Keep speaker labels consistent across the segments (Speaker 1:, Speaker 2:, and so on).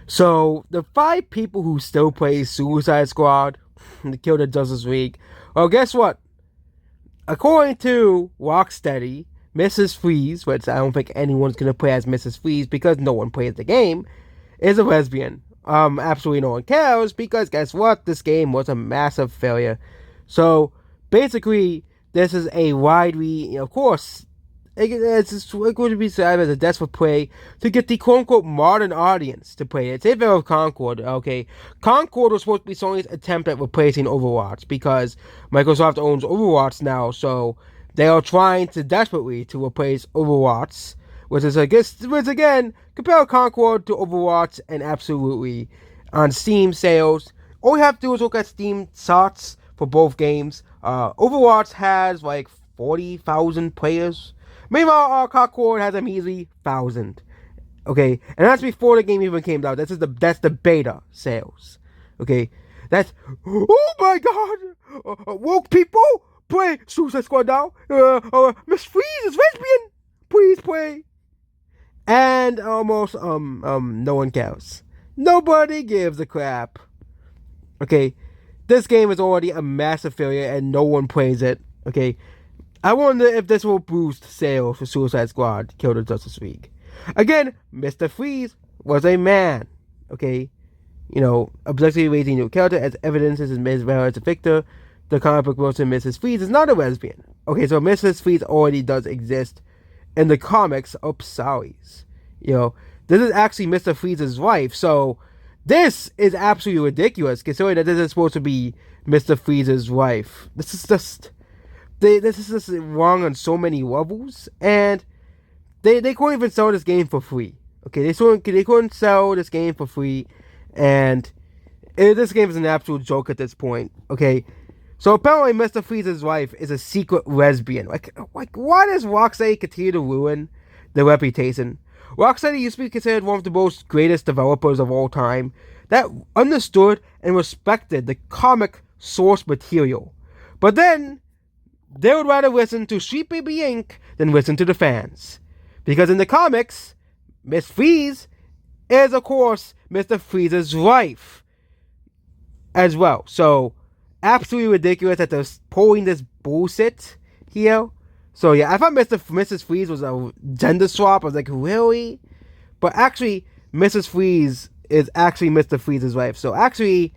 Speaker 1: So the 5 people who still play Suicide Squad, the Kill the Justice League, well, guess what? According to Rocksteady, Mrs. Freeze, which I don't think anyone's gonna play as Mrs. Freeze because no one plays the game, is a lesbian. Absolutely no one cares because guess what? This game was a massive failure. So basically, this is a widely, of course, it's going to be said as a desperate play to get the quote unquote modern audience to play it. Same thing with Concord, okay? Concord was supposed to be Sony's attempt at replacing Overwatch because Microsoft owns Overwatch now, so they are trying to desperately to replace Overwatch, which is, I guess, which again, compare Concord to Overwatch and absolutely on Steam sales. All you have to do is look at Steam charts for both games. Overwatch has like 40,000 players. Meanwhile, Concord has a measly 1,000. Okay, and that's before the game even came out. That's the beta sales. Okay, that's oh my god, woke people play Suicide Squad now. Miss Freeze is lesbian. Please play. And almost no one cares. Nobody gives a crap. Okay, this game is already a massive failure and no one plays it. Okay, I wonder if this will boost sales for Suicide Squad, Kill the Justice League. Again, Mr. Freeze was a man. Okay, objectively raising new character as evidence is Ms. Valor's Victor. The comic book version Mrs. Freeze is not a lesbian. Okay, so Mrs. Freeze already does exist in the comics. Oops, sorry. This is actually Mr. Freeze's wife. So this is absolutely ridiculous, considering that this is supposed to be Mr. Freeze's wife. This is just wrong on so many levels, and they couldn't even sell this game for free. Okay, they couldn't sell this game for free, and this game is an absolute joke at this point. Okay, so apparently Mr. Freeze's wife is a secret lesbian. Like why does Rocksteady continue to ruin their reputation? Rocksteady used to be considered one of the most greatest developers of all time that understood and respected the comic source material, but then they would rather listen to Sweet Baby Inc. than listen to the fans. Because in the comics, Miss Freeze is, of course, Mr. Freeze's wife as well. So, absolutely ridiculous that they're pulling this bullshit here. So, yeah, I thought Mrs. Freeze was a gender swap. I was like, really? But actually, Mrs. Freeze is actually Mr. Freeze's wife. So, actually,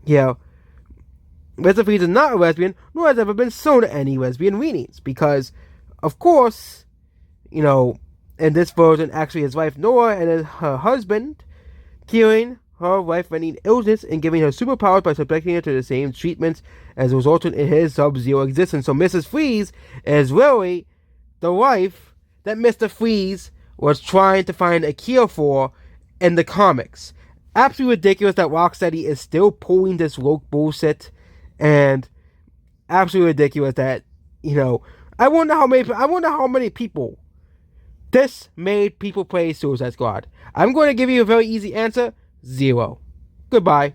Speaker 1: Mr. Freeze is not a lesbian, nor has ever been shown any lesbian readings, because, of course, in this version, actually his wife Nora and her husband curing her wife finding illness and giving her superpowers by subjecting her to the same treatments as resulted in his sub-zero existence. So Mrs. Freeze is really the wife that Mr. Freeze was trying to find a cure for in the comics. Absolutely ridiculous that Rocksteady is still pulling this woke bullshit. And absolutely ridiculous that, I wonder how many people this made people play Suicide Squad. I'm going to give you a very easy answer. 0. Goodbye.